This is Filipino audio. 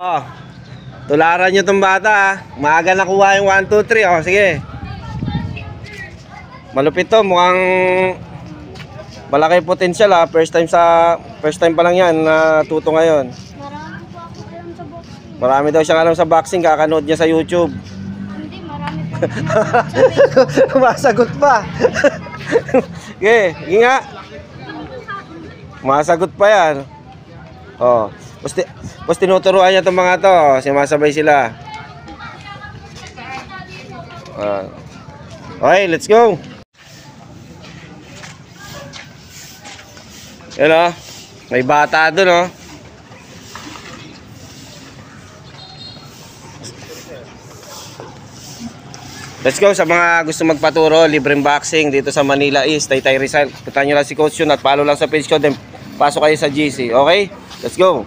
Oh, tularan nyo tong bata ha. Maaga nakuha yung 1, 2, 3. Oh, sige. Malupit to. Mukhang malaki potential ha. First time pa lang yan natuto ngayon. Marami po ako alam sa boxing. Marami daw siyang alam sa boxing. Kakanood niya sa YouTube. Hindi, marami po. Masagot pa. Okay, sige nga. Masagot pa yan. Oh, tapos tinuturuan niya itong mga to. Simasabay sila. Okay, let's go. Yan o. May bata dun o. Let's go sa mga gusto magpaturo, libreng boxing dito sa Manila East, Taytay Rizal. Puntahan nyo lang si Coach Yun at follow lang sa page ko, then pasok kayo sa GC. Okay? Let's go!